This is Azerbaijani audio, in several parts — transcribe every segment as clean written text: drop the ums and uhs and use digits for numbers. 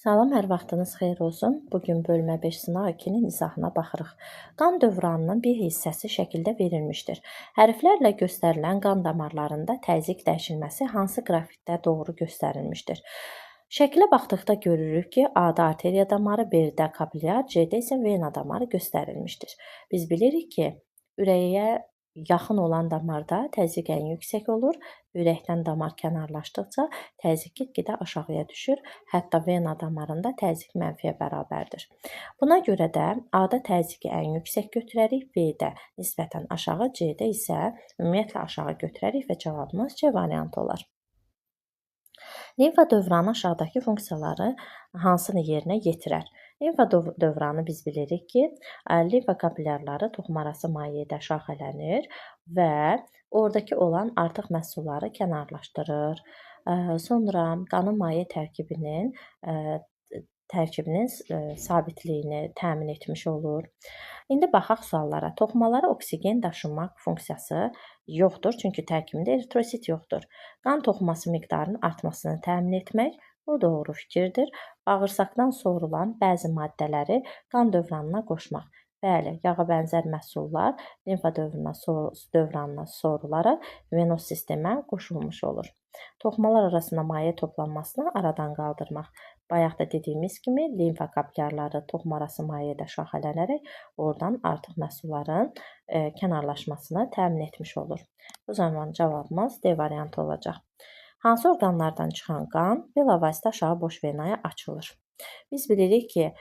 Salam, hər vaxtınız xeyir olsun. Bugün bölmə 5 sınaq 2-nin izahına baxırıq. Qan dövranının bir hissəsi şəkildə verilmişdir. Hərflərlə göstərilən qan damarlarında təzyiq dəyişilməsi hansı qrafikdə doğru göstərilmişdir? Şəkilə baxdıqda görürük ki, A-da arteriya damarı, B-də kapilyar, C-də isə vena damarı göstərilmişdir. Biz bilirik ki, ürəyə yaxın olan damarda təzyiq ən yüksək olur. Ürəkdən damar kənarlaşdıqca təzyiq get-gedə aşağıya düşür. Hətta vena damarında təzyiq mənfiyə bərabərdir. Buna görə də A-da təzyiqi ən yüksək götürərik, B-də nisbətən aşağı, C-də isə ümumiyyətlə aşağı götürərik və cavabımız C variantı olar. Limfa dövranı aşağıdakı funksiyaları hansını yerinə yetirər? Limfa dövranı biz bilirik ki, limfa kapilyarları toxumarası mayedə şaxələnir və oradakı olan artıq məhsulları kənarlaşdırır. Sonra qanın maye tərkibinin sabitliyini təmin etmiş olur. İndi baxaq suallara. Toxumalara oksigen daşımaq funksiyası yoxdur, çünki tərkibində eritrosit yoxdur. Qan toxuması miqdarının artmasını təmin etmək, bu doğru fikirdir. Bağırsaqdan sorulan bəzi maddələri qan dövranına qoşmaq. Bəli, yağa bənzər məhsullar limfa dövranına sorularaq venos sistemə qoşulmuş olur. Toxumalar arasında maye toplanmasını aradan qaldırmaq. Bayaq da dediyimiz kimi limfa kapilyarları toxumarası mayedə şaxələnərək oradan artıq məhsulların kənarlaşmasını təmin etmiş olur. Bu zaman cavabımız D variantı olacaq. Hansı orqanlardan çıxan qan bilavasitə aşağı boş venaya açılır? Biz bilirik ki,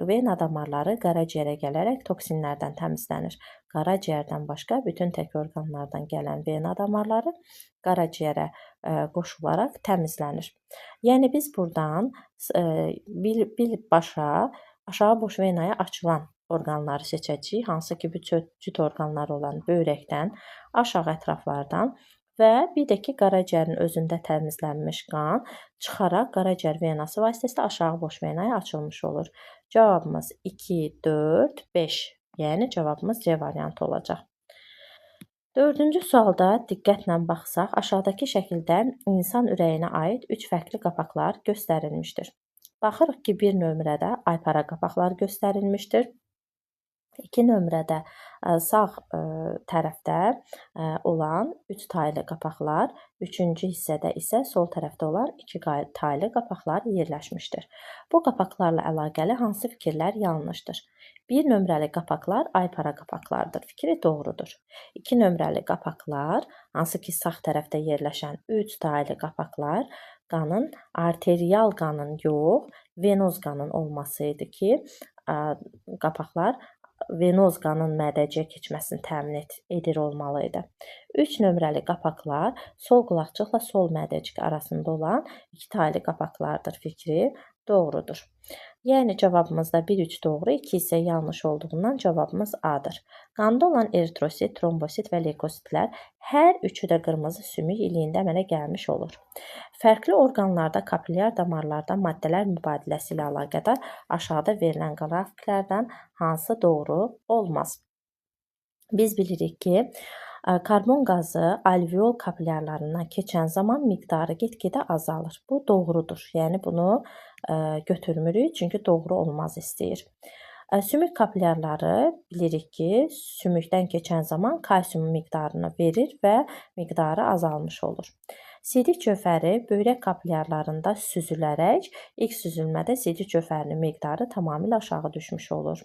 vena damarları qaraciyərə gələrək toksinlərdən təmizlənir. Qaraciyərdən başqa bütün tək orqanlardan gələn vena damarları qaraciyərə qoşularaq təmizlənir. Yəni biz buradan birbaşa aşağı boş venaya açılan orqanları seçəcəyik, hansı ki, bu cüt orqanlar olan böyrəkdən, aşağı ətraflardan və bir də ki, qaraciyərin özündə təmizlənmiş qan çıxaraq qaraciyər venası vasitəsilə aşağı boş venaya açılmış olur. Cavabımız 2, 4, 5. Yəni cavabımız C variantı olacaq. Dördüncü sualda diqqətlə baxsaq, aşağıdakı şəkildə insan ürəyinə aid 3 fərqli qapaqlar göstərilmişdir. Baxırıq ki, 1 nömrədə aypara qapaqlar göstərilmişdir. 2 nömrədə sağ tərəfdə olan 3 taylı qapaqlar, 3-cü hissədə isə sol tərəfdə olan 2 taylı qapaqlar yerləşmişdir. Bu qapaqlarla əlaqəli hansı fikirlər yanlışdır? 1 nömrəli qapaqlar aypara qapaqlardır. Fikri doğrudur. 2 nömrəli qapaqlar, hansı ki sağ tərəfdə yerləşən 3 taylı qapaqlar qanın, arterial qanın yox, venoz qanın olması idi ki, qapaqlar venoz qanın mədəciyə keçməsini təmin edir olmalı idi. 3 nömrəli qapaqlar sol qulaqçıqla sol mədəcik arasında olan 2 taylı qapaqlardır. Fikri doğrudur. Yəni cavabımızda 1, 3 doğru, 2 isə yanlış olduğundan cavabımız A-dır. Qanda olan eritrosit, trombosit və leykositlər hər üçü də qırmızı sümük iliyində əmələ gəlmiş olur. Fərqli orqanlarda kapilyar damarlarda maddələr mübadiləsi ilə əlaqədar aşağıda verilən qrafiklərdən hansı doğru olmaz? Biz bilirik ki, karbon qazı alveol kapilyarlarından keçən zaman miqdarı get-gedə azalır. Bu doğrudur. Yəni bunu götürmürük, çünki doğru olmaz istəyir. Sümük kapilyarları bilirik ki, sümükdən keçən zaman kalsium miqdarını verir və miqdarı azalmış olur. Sidik cövhəri böyrək kapilyarlarında süzülərək ilk süzülmədə sidik cövhərinin miqdarı tamamilə aşağı düşmüş olur.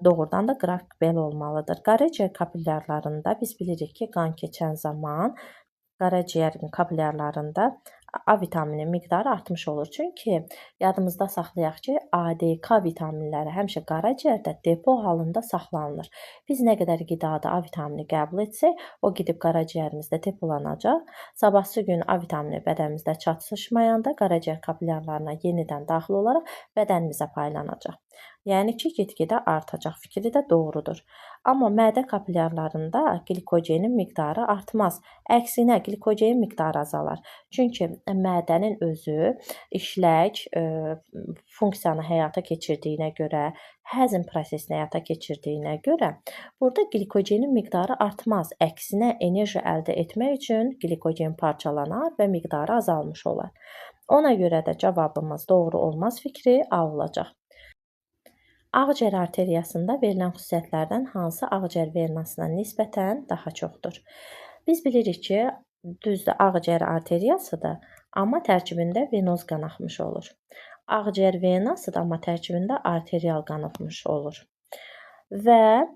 Doğrudan da qrafik belə olmalıdır. Qaraciyər kapilyarlarında biz bilirik ki, qan keçən zaman qaraciyərin kapilyarlarında A vitamini miqdarı artmış olur. Çünki yadımızda saxlayaq ki, ADK vitaminləri həmişə qaraciyərdə depo halında saxlanılır. Biz nə qədər qidada A vitamini qəbul etsək, o gedib qaraciyərimizdə depolanacaq. Sabahsı gün A vitamini bədənimizdə çatışmayanda qaraciyər kapilyarlarına yenidən daxil olaraq bədənimizə paylanacaq. Yəni ki, get-gedə artacaq fikri də doğrudur. Amma mədə kapilyarlarında glikogenin miqdarı artmaz. Əksinə, glikogen miqdarı azalar. Çünki mədənin özü işlək funksiyanı həyata keçirdiyinə görə, həzm prosesini həyata keçirdiyinə görə burada glikogenin miqdarı artmaz. Əksinə, enerji əldə etmək üçün glikogen parçalanar və miqdarı azalmış olar. Ona görə də cavabımız doğru olmaz fikri A olacaq. Ağciyər arteriyasında verilən xüsusiyyətlərdən hansı ağciyər venasına nisbətən daha çoxdur? Biz bilirik ki, düzdür, ağciyər arteriyasıdır, amma tərkibində venoz qan axmış olur. Ağciyər venasıdır, amma tərkibində arterial qan axmış olur. Və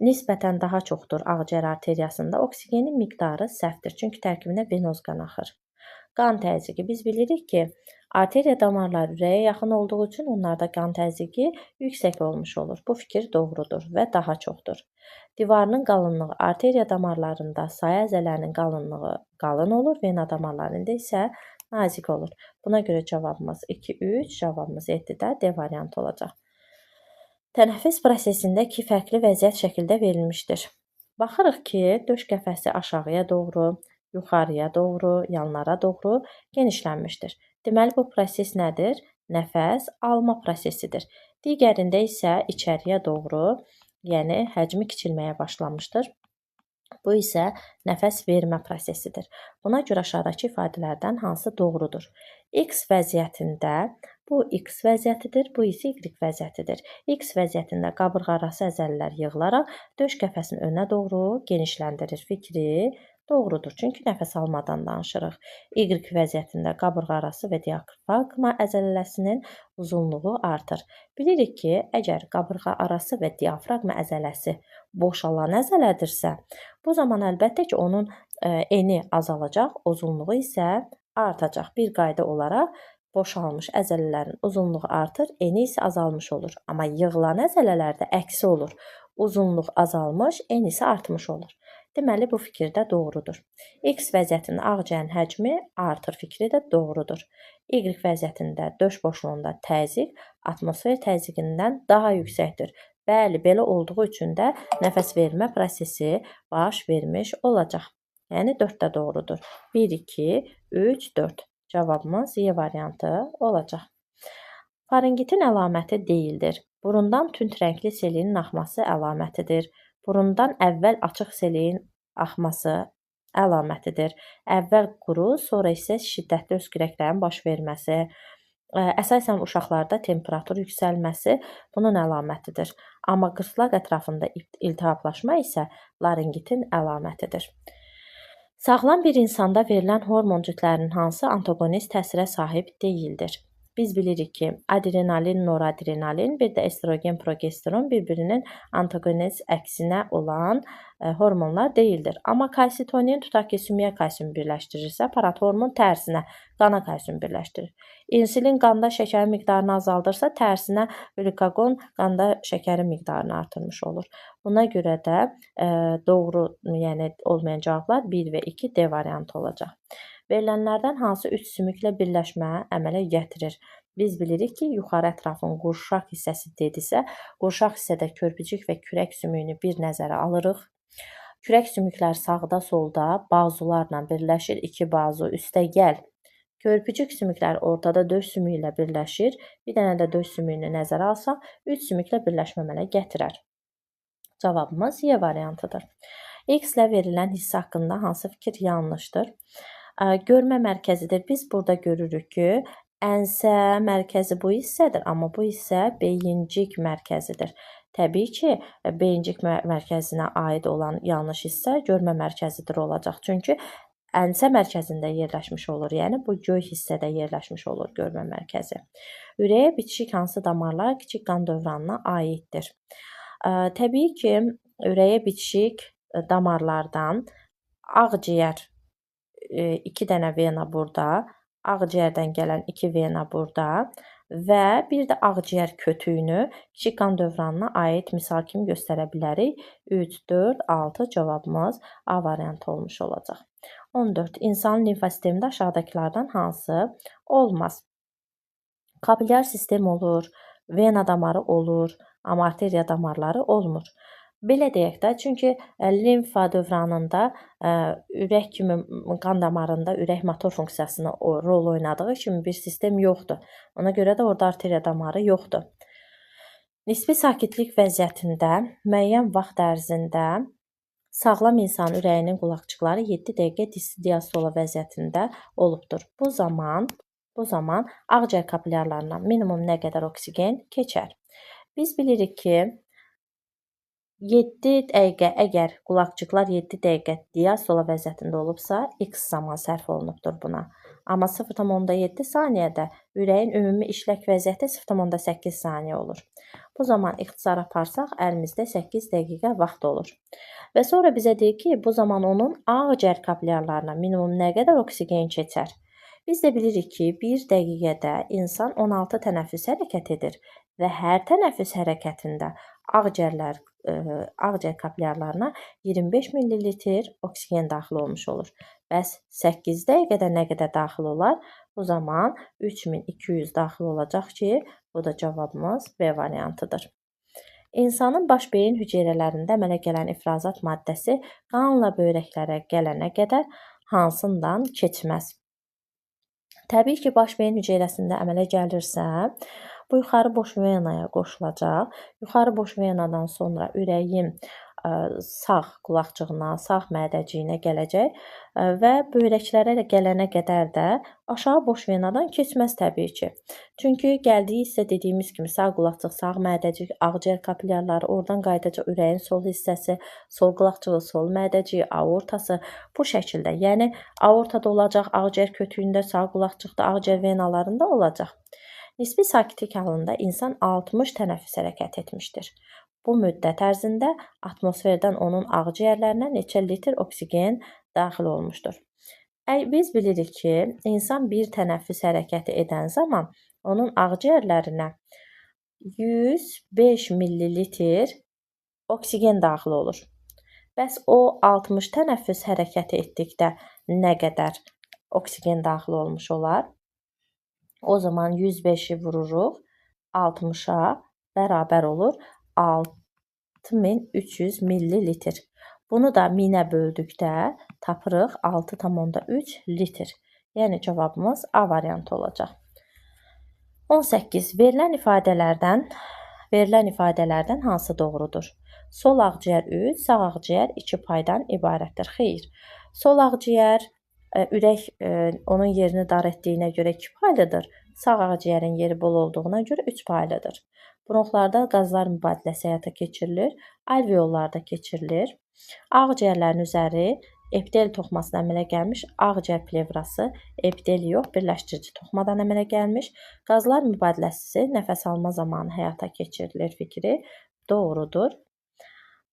nisbətən daha çoxdur ağciyər arteriyasında oksigenin miqdarı səhvdir, çünki tərkibində venoz qan axır. Qan təzyiqi. Biz bilirik ki, arteriya damarları ürəyə yaxın olduğu üçün onlarda qan təzyiqi yüksək olmuş olur. Bu fikir doğrudur və daha çoxdur. Divarının qalınlığı arteriya damarlarında saya əzələrinin qalınlığı qalın olur, vena damarlarında isə nazik olur. Buna görə cavabımız 2, 3, cavabımız 7-də D variantı olacaq. Tənəffüs prosesində iki fərqli vəziyyət şəkildə verilmişdir. Baxırıq ki, döş qəfəsi aşağıya doğru, yuxarıya doğru, yanlara doğru genişlənmişdir. Deməli, bu proses nədir? Nəfəs alma prosesidir. Digərində isə içəriyə doğru, yəni həcmi kiçilməyə başlamışdır. Bu isə nəfəs vermə prosesidir. Buna görə aşağıdakı ifadələrdən hansı doğrudur? X vəziyyətində bu X vəziyyətidir, bu isə Y vəziyyətidir. X vəziyyətində qabırğaarası əzəllər yığılaraq döş qəfəsinin önə doğru genişləndirir fikri doğrudur, çünki nəfəs almadan danışırıq. Y vəziyyətində qabırğaarası və diafraqma əzələsinin uzunluğu artır. Bilirik ki, əgər qabırğaarası və diafraqma əzələsi boşalan əzələdirsə, bu zaman əlbəttə ki, onun eni azalacaq, uzunluğu isə artacaq. Bir qayda olaraq boşalmış əzələlərin uzunluğu artır, eni isə azalmış olur. Amma yığılan əzələlərdə əksi olur. Uzunluq azalmış, eni isə artmış olur. Deməli, bu fikir də doğrudur. X vəziyyətində ağciyərin həcmi artır fikri də doğrudur. Y vəziyyətində döş boşluğunda təzyiq atmosfer təzyiqindən daha yüksəkdir. Bəli, belə olduğu üçün də nəfəs vermə prosesi baş vermiş olacaq. Yəni 4 də doğrudur. 1, 2, 3, 4. Cavabımız Y variantı olacaq. Farengitin əlaməti deyildir. Burundan tünd rəngli selinin axması əlamətidir. Burundan əvvəl açıq seleyin axması əlamətidir. Əvvəl quru, sonra isə şiddətli öskürəklərin baş verməsi, əsasən uşaqlarda temperatur yüksəlməsi bunun əlamətidir. Amma qırtlaq ətrafında iltihaplaşma isə laringitin əlamətidir. Sağlam bir insanda verilən hormon cütlərinin hansı antagonist təsirə sahib deyildir? Biz bilirik ki, adrenalin, noradrenalin, bir də estrogen, progesteron bir-birinin antagonist əksinə olan hormonlar deyildir. Amma kalsitonin tutaq ki, sümüyə kalsium birləşdirirsə, parathormon tərsinə qana kalsium birləşdirir. İnsulin qanda şəkərin miqdarını azaldırsa, tərsinə glikagon qanda şəkərin miqdarını artırmış olur. Buna görə də doğru, yəni olmayan cavablar 1 və 2 D variantı olacaq. Verilənlərdən hansı 3 sümüklə birləşmə əmələ gətirir? Biz bilirik ki, yuxarı ətrafın qurşaq hissəsi dedisə, qurşaq hissədə körpücük və kürək sümüyünü bir nəzərə alırıq. Kürək sümüklər sağda, solda bazularla birləşir, 2 bazu üstə gəl. Körpücük sümüklər ortada döş sümüyü ilə birləşir. Bir dənə də döş sümüyünü nəzərə alsaq, 3 sümüklə birləşmə əmələ gətirər. Cavabımız Y variantıdır. X ilə verilən hissə haqqında hansı fikir yanlışdır? Görmə mərkəzidir. Biz burada görürük ki, ənsə mərkəzi bu hissədir, amma bu hissə beyincik mərkəzidir. Təbii ki, beyincik mərkəzinə aid olan yanlış hissə görmə mərkəzidir olacaq. Çünki ənsə mərkəzində yerləşmiş olur, yəni bu göy hissədə yerləşmiş olur görmə mərkəzi. Ürəyə bitişik hansı damarlar kiçik qan dövranına aiddir? Təbii ki, ürəyə bitişik damarlardan ağciyər 2 dənə vena burada, ağciyərdən gələn 2 vena burada və bir də ağciyər kötüyünü kiçik qan dövranına aid misal kimi göstərə bilərik. 3, 4, 6 cavabımız A variantı olmuş olacaq. 14. İnsanın limfosistemində aşağıdakılardan hansı olmaz? Kapilyar sistem olur, vena damarı olur, amma arteriya damarları olmur. Belə deyək də, çünki limfa dövranında ürək kimi qan damarında ürək motor funksiyasını rol oynadığı kimi bir sistem yoxdur. Ona görə də orada arteriya damarı yoxdur. Nisbi sakitlik vəziyyətində müəyyən vaxt ərzində sağlam insan ürəyinin qulaqçıqları 7 dəqiqə diastola vəziyyətində olubdur. Bu zaman Bu zaman ağciyər kapillyarlarına minimum nə qədər oksigen keçər? Biz bilirik ki, 7 dəqiqə əgər qulaqcıqlar 7 dəqiqə diastola vəziyyətində olubsa, x zaman sərf olunubdur buna. Amma 0,7 saniyədə ürəyin ümumi işlək vəziyyəti 0,8 saniyə olur. Bu zaman ixtisar aparsaq, əlimizdə 8 dəqiqə vaxt olur. Və sonra bizə deyir ki, bu zaman onun ağciyər kapillyarlarına minimum nə qədər oksigen keçər? Biz də bilirik ki, 1 dəqiqədə insan 16 tənəffüs hərəkət edir və hər tənəffüs hərəkətində ağciyər kapillyarlarına 25 ml oksigen daxil olmuş olur. Bəs 8 dəqiqədə nə qədər daxil olar? Bu zaman 3200 daxil olacaq ki, bu da cavabımız B variantıdır. İnsanın baş beyin hüceyrələrində əmələ gələn ifrazat maddəsi qanla böyrəklərə gələnə qədər hansından keçməz? Təbii ki, baş beyin hüceyrəsində əmələ gəlirsə, bu yuxarı boş venaya qoşulacaq. Yuxarı boş venadan sonra ürəyin sağ qulaqcığına, sağ mədəciyinə gələcək və böyrəklərə gələnə qədər də aşağı boş venadan keçməz təbii ki. Çünki gəldiyi hissə dediyimiz kimi sağ qulaqcıq, sağ mədəcik, ağciyər kapillyarları, oradan qayıdacaq ürəyin sol hissəsi, sol qulaqcığı, sol mədəciyi, aortası bu şəkildə. Yəni aortada olacaq, ağciyər kötüyündə, sağ qulaqcıqda, ağciyər venalarında olacaq. Nisbi sakitlik halında insan 60 tənəffüs hərəkət etmişdir. Bu müddət ərzində atmosferdən onun ağciyərlərinə neçə litr oksigen daxil olmuşdur? Biz bilirik ki, insan bir tənəffüs hərəkəti edən zaman onun ağciyərlərinə 105 ml oksigen daxil olur. Bəs o 60 tənəffüs hərəkəti etdikdə nə qədər oksigen daxil olmuş olar? O zaman 105-i vururuq 60-a bərabər olur 6300 ml. Bunu da 1000-ə böldükdə tapırıq 6,3 litr. Yəni cavabımız A variantı olacaq. 18. Verilən ifadələrdən hansı doğrudur? Sol ağciyər 3, sağ ağciyər 2 paydan ibarətdir. Xeyr. Sol ağciyər ürək onun yerini dar etdiyinə görə 2 paylıdır. Sağ ağciyərin yeri bol olduğuna görə 3 paylıdır. Bronxlarda qazlar mübadiləsi həyata keçirilir, alveollarda keçirilir. Ağciyərlərin üzəri epiteli toxumasına əmələ gəlmiş ağciyər plevrası, epiteli yox, birləşdirici toxumadan əmələ gəlmiş. Qazlar mübadiləsi nəfəs alma zamanı həyata keçirilir fikri doğrudur.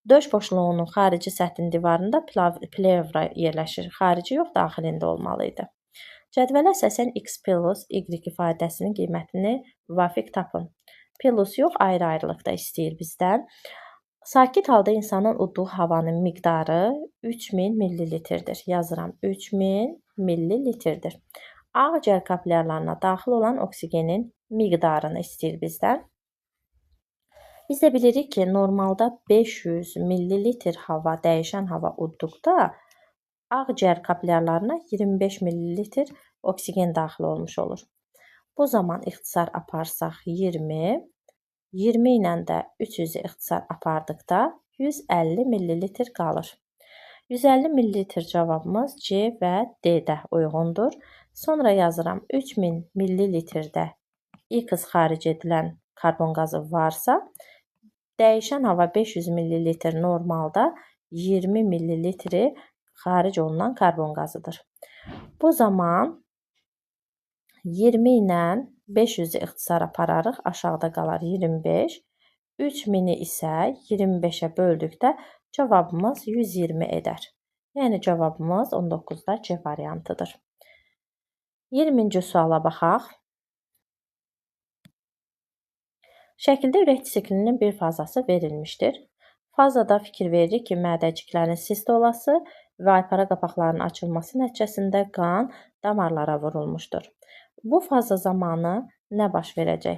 Döş boşluğunun xarici səthinin divarında plevra yerləşir. Xarici yox, daxilində olmalı idi. Cədvələ əsasən x plus y ifadəsinin qiymətini müvafiq tapın. Plus yox, ayrı-ayrılıqda istəyir bizdən. Sakit halda insanın udduğu havanın miqdarı 3000 ml-dir. Yazıram, 3000 ml-dir. Ağciyər kapillyarlarına daxil olan oksigenin miqdarını istəyir bizdən. Biz də bilirik ki, normalda 500 ml hava, dəyişən hava udduqda ağciyər kapillyarlarına 25 ml oksigen daxil olmuş olur. Bu zaman ixtisar aparsaq 20 ilə də 300-ü ixtisar apardıqda 150 ml qalır. 150 ml cavabımız C və D-də uyğundur. Sonra yazıram, 3000 ml-də X xaric edilən karbon qazı varsa, dəyişən hava 500 ml normalda 20 ml xaric olunan karbon qazıdır. Bu zaman 20 ilə 500-ü ixtisar apararıq, aşağıda qalar 25. 3000-i isə 25-ə böldükdə cavabımız 120 edər. Yəni cavabımız 19-da C variantıdır. 20-ci suala baxaq. Şəkildə ürək siklinin bir fazası verilmişdir. Fazada fikir veririk ki, mədəciklərin sistolası və aypara qapaqlarının açılması nəticəsində qan damarlara vurulmuşdur. Bu faza zamanı nə baş verəcək?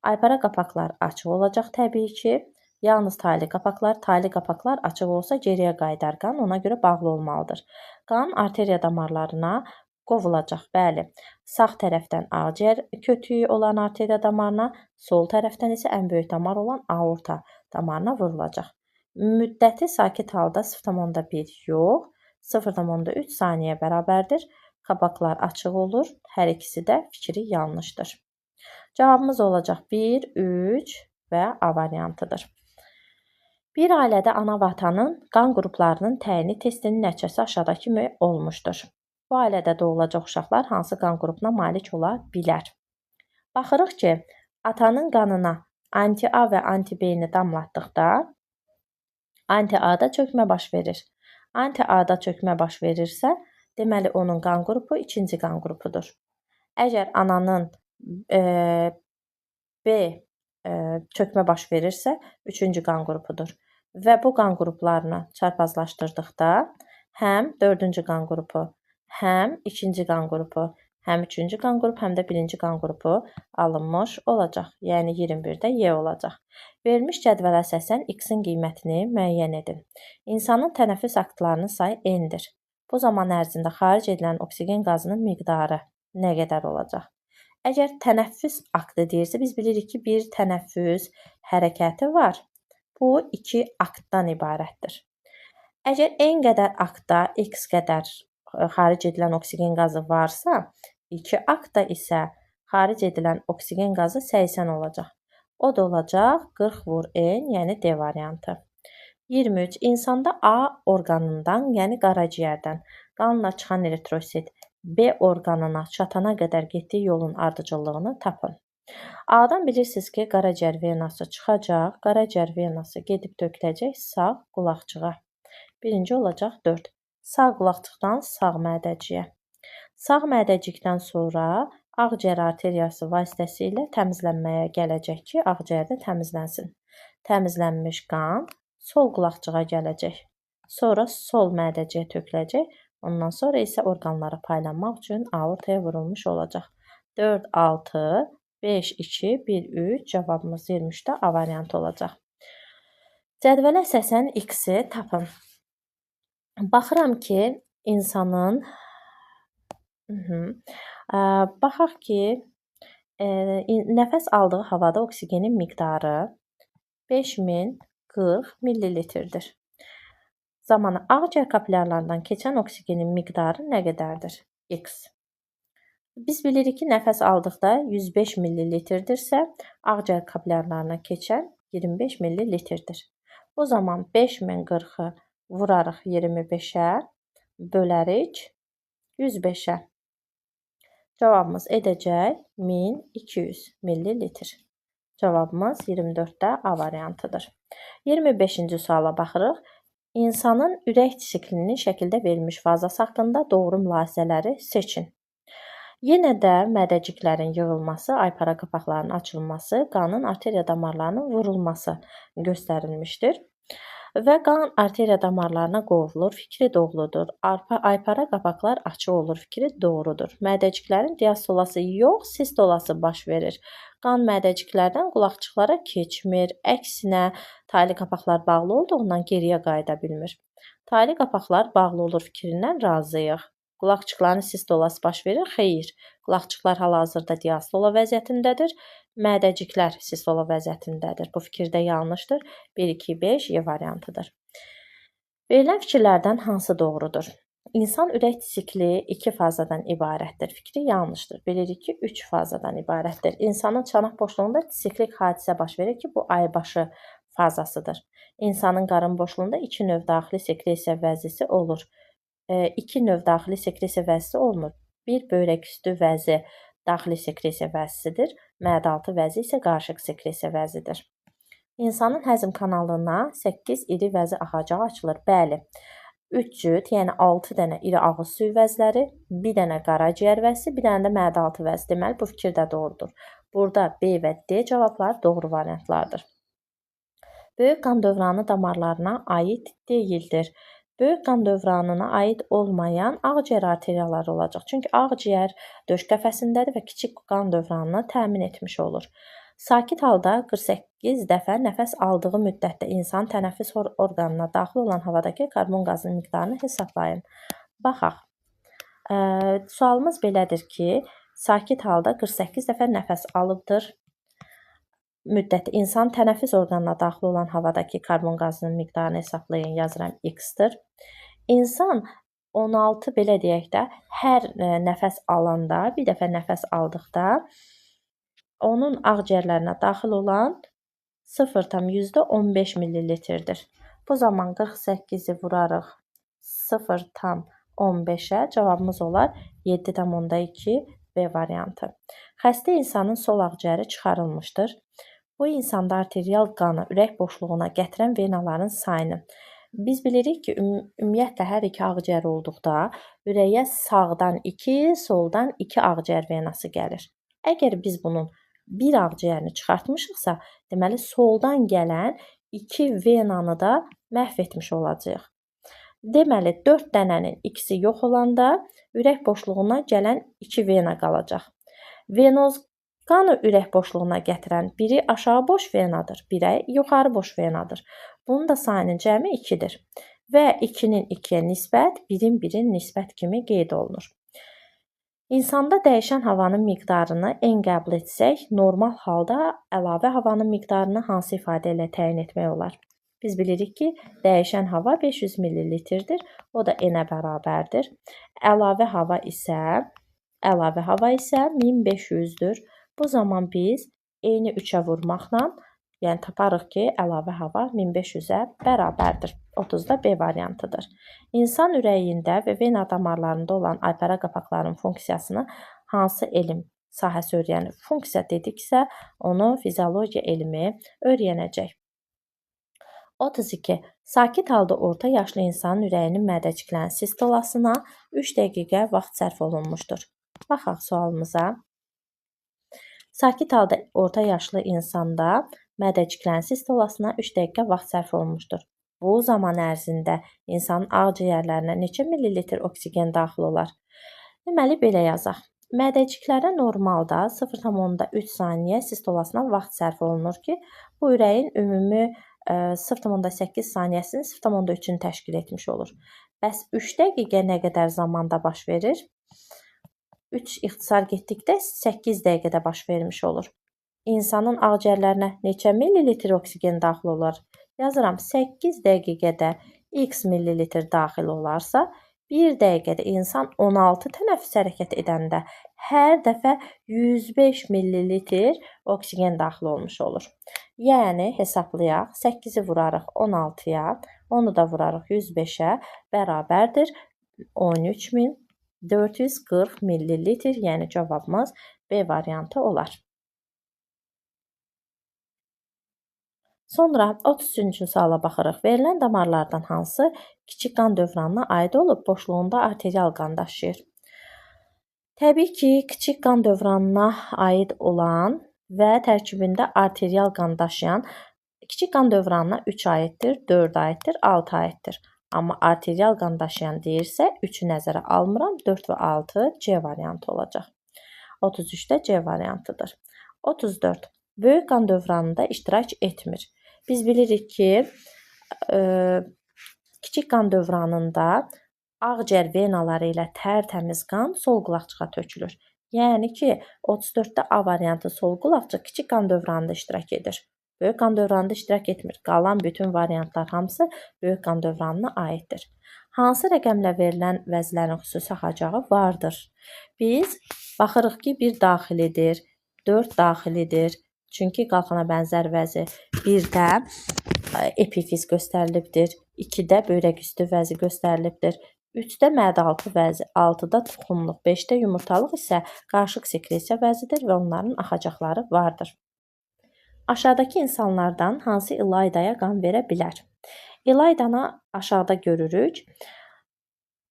Aypara qapaqlar açıq olacaq təbii ki. Yalnız taylı qapaqlar açıq olsa geriyə qayıdar qan, ona görə bağlı olmalıdır. Qan arteriya damarlarına qovulacaq, bəli. Sağ tərəfdən ağciyər kötüyü olan arteriya damarına, sol tərəfdən isə ən böyük damar olan aorta damarına vurulacaq. Müddəti sakit halda 0,1 yox, 0,3 saniyə bərabərdir. qabaqlar açıq olur. Hər ikisi də fikri yanlışdır. Cavabımız olacaq 1, 3 və A variantıdır. Bir ailədə ana və atanın qan qruplarının təyini testinin nəticəsi aşağıdakı kimi olmuşdur. Bu ailədə doğulacaq uşaqlar hansı qan qrupuna malik ola bilər? Baxırıq ki, atanın qanına anti-A və anti-B-ni damlatdıqda anti-A-da çökmə baş verir. Anti-A-da çökmə baş verirsə, deməli onun qan qrupu ikinci qan qrupudur. Əgər ananın B çökmə baş verirsə, üçüncü qan qrupudur. Və bu qan qruplarını çarpazlaşdırdıqda həm dördüncü qan qrupu, həm ikinci qan qrupu, həm üçüncü qan qrupu, həm də birinci qan qrupu alınmış olacaq. Yəni 21-də Y olacaq. Verilmiş cədvələ əsasən X-in qiymətini müəyyən edin. İnsanın tənəffüs aktlarının sayı N-dir. Bu zaman ərzində xaric edilən oksigen qazının miqdarı nə qədər olacaq? Əgər tənəffüs aktı deyirsə, biz bilirik ki, bir tənəffüs hərəkəti var. Bu 2 aktdan ibarətdir. Əgər N qədər aktda X qədər xaric edilən oksigen qazı varsa, 2 aktda isə xaric edilən oksigen qazı 80 olacaq. O da olacaq 40 vur N, yəni D variantı. 23. İnsanda A orqanından, yəni qaraciyərdən qanla çıxan eritrosit B orqanına çatana qədər getdiyi yolun ardıcıllığını tapın. A-dan bilirsiniz ki, qaraciyər venası çıxacaq, qaraciyər venası gedib töküləcək sağ qulaqçığa. Birinci olacaq 4. Sağ qulaqçıqdan sağ mədəciyə. Sağ mədəcikdən sonra ağciyər arteriyası vasitəsilə təmizlənməyə gələcək ki, ağciyərdə təmizlənsin. Təmizlənmiş qan sol qulaqçığa gələcək. Sonra sol mədəciyə töküləcək. Ondan sonra isə orqanlara paylanmaq üçün aortaya vurulmuş olacaq. 4, 6, 5, 2, 1, 3 cavabımız 23-də A variantı olacaq. Cədvələ əsasən X-i tapın. Baxıram ki, insanın baxaq ki, nəfəs aldığı havada oksigenin miqdarı 5040 millilitrdir. Zamanı ağciyər kapillərlərindən keçən oksigenin miqdarı nə qədərdir? X. Biz bilirik ki, nəfəs aldıqda 105 millilitrdirsə, ağciyər kapillərlərinə keçən 25 millilitrdir. O zaman 5040-ı vurarıq 25-ə, bölərik 105-ə. Cavabımız edəcək 1200 millilitr. Cavabımız 24-də A variantıdır. 25-ci suala baxırıq. İnsanın ürək siklinin şəkildə verilmiş fazası haqqında doğru mülahizələri seçin. Yenə də mədəciklərin yığılması, aypara qapaqlarının açılması, qanın arteriya damarlarının vurulması göstərilmişdir. Və qan arteriya damarlarına qovulur, fikri doğrudur. Aypara qapaqlar açıq olur, fikri doğrudur. Mədəciklərin diastolası yox, sistolası baş verir. Qan mədəciklərdən qulaqçıqlara keçmir. Əksinə, tali qapaqlar bağlı olduğundan geriyə qayıda bilmir. Tali qapaqlar bağlı olur fikrindən razıyıq. Qulaqçıqların sistolası baş verir? Xeyr. Qulaqçıqlar hal-hazırda diastola vəziyyətindədir. Mədəciklər sistola vəziyyətindədir. Bu fikirdə yanlışdır. 1, 2, 5 Y variantıdır. Verilən fikirlərdən hansı doğrudur? İnsan ürək sikli 2 fazadan ibarətdir. Fikri yanlışdır. Bilirik ki, 3 fazadan ibarətdir. İnsanın çanaq boşluğunda siklik hadisə baş verir ki, bu aybaşı fazasıdır. İnsanın qarın boşluğunda 2 növ daxili sekresiya vəzisi olur. 2 növ daxili sekresiya vəzisi olmur. Bir böyrək üstü vəzi daxili sekresiya vəzisidir. Mədə-altı vəzi isə qarışıq sekresiya vəzidir. İnsanın həzm kanalına 8 iri vəzi axacağı açılır. Bəli, 3 cüt, yəni 6 dənə iri ağız suyu vəzləri, 1 dənə qaraciyər vəzi, 1 dənə də mədə-altı vəzi. Deməli, bu fikir də doğrudur. Burada B və D cavablar doğru variantlardır. Böyük qan dövranı damarlarına aid deyildir. Böyük qan dövranına aid olmayan ağciyər arteriyaları olacaq. Çünki ağciyər döş qəfəsindədir və kiçik qan dövranını təmin etmiş olur. Sakit halda 48 dəfə nəfəs aldığı müddətdə insan tənəffüs orqanına daxil olan havadakı karbon qazının miqdarını hesablayın. Baxaq. Sualımız belədir ki, sakit halda 48 dəfə nəfəs alıbdır. Müddətdə insan tənəffüs orqanına daxil olan havadakı karbon qazının miqdarını hesablayın, yazıram X-dir. İnsan 16 belə deyək də, hər nəfəs alanda, bir dəfə nəfəs aldıqda onun ağciyərlərinə daxil olan 0,15 millilitrdir. Bu zaman 48-i vurarıq 0,15-ə, cavabımız olar 7,2 B variantı. Xəstə insanın sol ağciyəri çıxarılmışdır. Bu insanda arterial qanı ürək boşluğuna gətirən venaların sayını. Biz bilirik ki, ümumiyyətlə hər iki ağciyər olduqda ürəyə sağdan 2, soldan 2 ağciyər venası gəlir. Əgər biz bunun bir ağciyərini çıxartmışıqsa, deməli soldan gələn 2 venanı da məhv etmiş olacağıq. Deməli 4 dənənin ikisi yox olanda ürək boşluğuna gələn 2 vena qalacaq. Venoz qanı ürək boşluğuna gətirən biri aşağı boş venadır, biri yuxarı boş venadır. Bunun da sayının cəmi 2-dir və 2-nin 2-yə nisbət 1-in 1-in nisbət kimi qeyd olunur. İnsanda dəyişən havanın miqdarını n qəbul etsək, normal halda əlavə havanın miqdarını hansı ifadə ilə təyin etmək olar? Biz bilirik ki, dəyişən hava 500 ml-dir, o da n-ə bərabərdir. Əlavə hava isə 1500-dür. Bu zaman biz n-i 3-ə vurmaqla, yəni taparıq ki, əlavə hava 1500-ə bərabərdir. 30-da B variantıdır. İnsan ürəyində və vena damarlarında olan aypara qapaqlarının funksiyasını hansı elm sahəsi öyrənir? Funksiya dediksə, onu fiziologiya elmi öyrənəcək. 32. Sakit halda orta yaşlı insanın ürəyinin mədəciklərinin sistolasına 3 dəqiqə vaxt sərf olunmuşdur. Baxaq sualımıza. Sakit halda orta yaşlı insanda mədəciklərin sistolasına 3 dəqiqə vaxt sərf olunmuşdur. Bu zaman ərzində insanın ağciyərlərinə neçə millilitr oksigen daxil olar? Deməli, belə yazaq. Mədəciklərə normalda 0,3 saniyə sistolasına vaxt sərf olunur ki, bu ürəyin ümumi 0,8 saniyəsinin 0,3-ünü təşkil etmiş olur. Bəs 3 dəqiqə nə qədər zamanda baş verir? 3 ixtisar getdikdə 8 dəqiqədə baş vermiş olur. İnsanın ağciyərlərinə neçə millilitr oksigen daxil olar? Yazıram, 8 dəqiqədə x millilitr daxil olarsa, 1 dəqiqədə insan 16 tənəffüs hərəkət edəndə hər dəfə 105 millilitr oksigen daxil olmuş olur. Yəni, hesablayaq, 8-i vurarıq 16-ya, onu da vurarıq 105-ə, bərabərdir 13440 millilitr, yəni cavabımız B variantı olar. Sonra 33-cü suala baxırıq. Verilən damarlardan hansı kiçik qan dövranına aid olub boşluğunda arterial qan daşıyır? Təbii ki, kiçik qan dövranına aid olan və tərkibində arterial qan daşıyan kiçik qan dövranına 3 aiddir, 4 aiddir, 6 aiddir. Amma arterial qan daşıyan deyirsə, 3-ü nəzərə almıram, 4 və 6 C variantı olacaq. 33-də C variantıdır. 34. Böyük qan dövranında iştirak etmir. Biz bilirik ki, kiçik qan dövranında ağciyər venaları ilə tərtəmiz qan sol qulaqçığa tökülür. Yəni ki, 34-də A variantı sol qulaqçıq kiçik qan dövranında iştirak edir. Böyük qan dövranında iştirak etmir. Qalan bütün variantlar hamısı böyük qan dövranına aiddir. Hansı rəqəmlə verilən vəzlərin xüsusi axacağı vardır? Biz baxırıq ki, 1 daxilidir, 4 daxilidir. Çünki qalxana bənzər vəzi 1-də epifiz göstərilibdir, 2-də böyrək üstü vəzi göstərilibdir, 3-də mədə-altı vəzi, 6-da tuxumluq, 5-də yumurtalıq isə qarışıq sekresiya vəzidir və onların axacaqları vardır. Aşağıdakı insanlardan hansı İlaydaya qan verə bilər? İlaydanı aşağıda görürük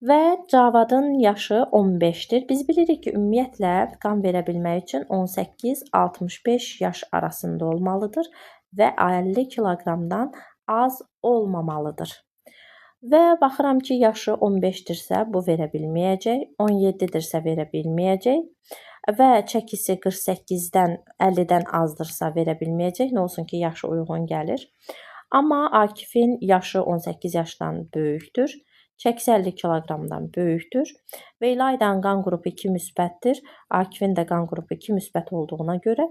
və Cavadın yaşı 15-dir. Biz bilirik ki, ümumiyyətlə qan verə bilmək üçün 18-65 yaş arasında olmalıdır və 50 kiloqramdan az olmamalıdır. Və baxıram ki, yaşı 15-dirsə bu verə bilməyəcək, 17-dirsə verə bilməyəcək və çəkisi 48-dən 50-dən azdırsa verə bilməyəcək. Nə olsun ki, yaşı uyğun gəlir. Amma Akifin yaşı 18 yaşdan böyükdür. Çəkisi 50 kiloqramdan böyükdür və İlaydanın qan qrupu 2 müsbətdir. Akifin də qan qrupu 2 müsbət olduğuna görə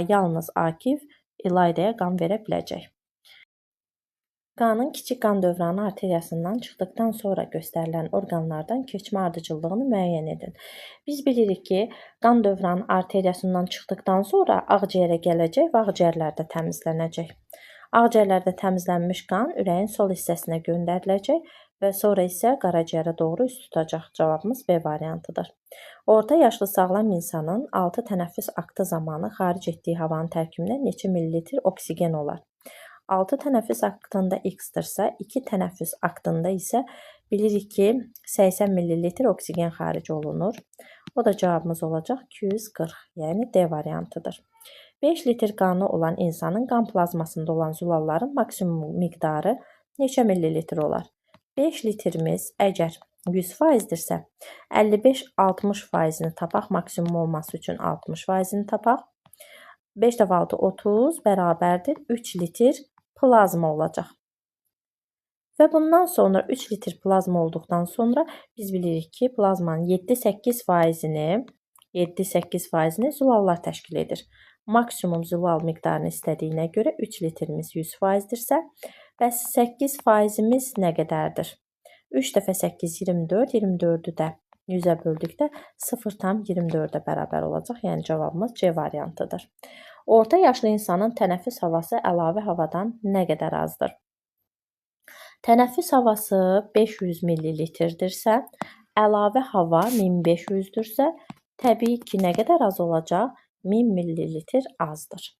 yalnız Akif İlaydaya qan verə biləcək. Qanın kiçik qan dövranı arteriyasından çıxdıqdan sonra göstərilən orqanlardan keçmə ardıcıllığını müəyyən edin. Biz bilirik ki, qan dövranı arteriyasından çıxdıqdan sonra ağciyərə gələcək və ağciyərlərdə təmizlənəcək. Ağciyərlərdə təmizlənmiş qan ürəyin sol hissəsinə göndəriləcək və sonra isə qaraciyərə doğru üst tutacaq. Cavabımız B variantıdır. Orta yaşlı sağlam insanın 6 tənəffüs aktı zamanı xaric etdiyi havanın tərkibində neçə millilitr oksigen olar? 6 tənəffüs aktında X-dırsa, 2 tənəffüs aktında isə bilirik ki, 80 millilitr oksigen xaric olunur. O da cavabımız olacaq 240, yəni D variantıdır. 5 litr qanı olan insanın qan plazmasında olan zulalların maksimum miqdarı neçə millilitr olar? 5 litrimiz əgər 100%dirsə, 55-60%-ni tapaq, maksimum olması üçün 60%-ni tapaq. 5 dəfə 6 30 bərabərdir 3 litr plazma olacaq. Və bundan sonra 3 litr plazma olduqdan sonra biz bilirik ki, plazmanın 7-8%-ni zulallar təşkil edir. Maksimum zulal miqdarını istədiyinə görə 3 litrimiz 100%-dirsə, bəs 8%-imiz nə qədərdir? 3 dəfə 8 24, 24-ü də 100-ə böldükdə 0,24-ə bərabər olacaq. Yəni cavabımız C variantıdır. Orta yaşlı insanın tənəffüs havası əlavə havadan nə qədər azdır? Tənəffüs havası 500 millilitrdirsə, əlavə hava 1500-dürsə, təbii ki, nə qədər az olacaq? 1000 millilitr azdır.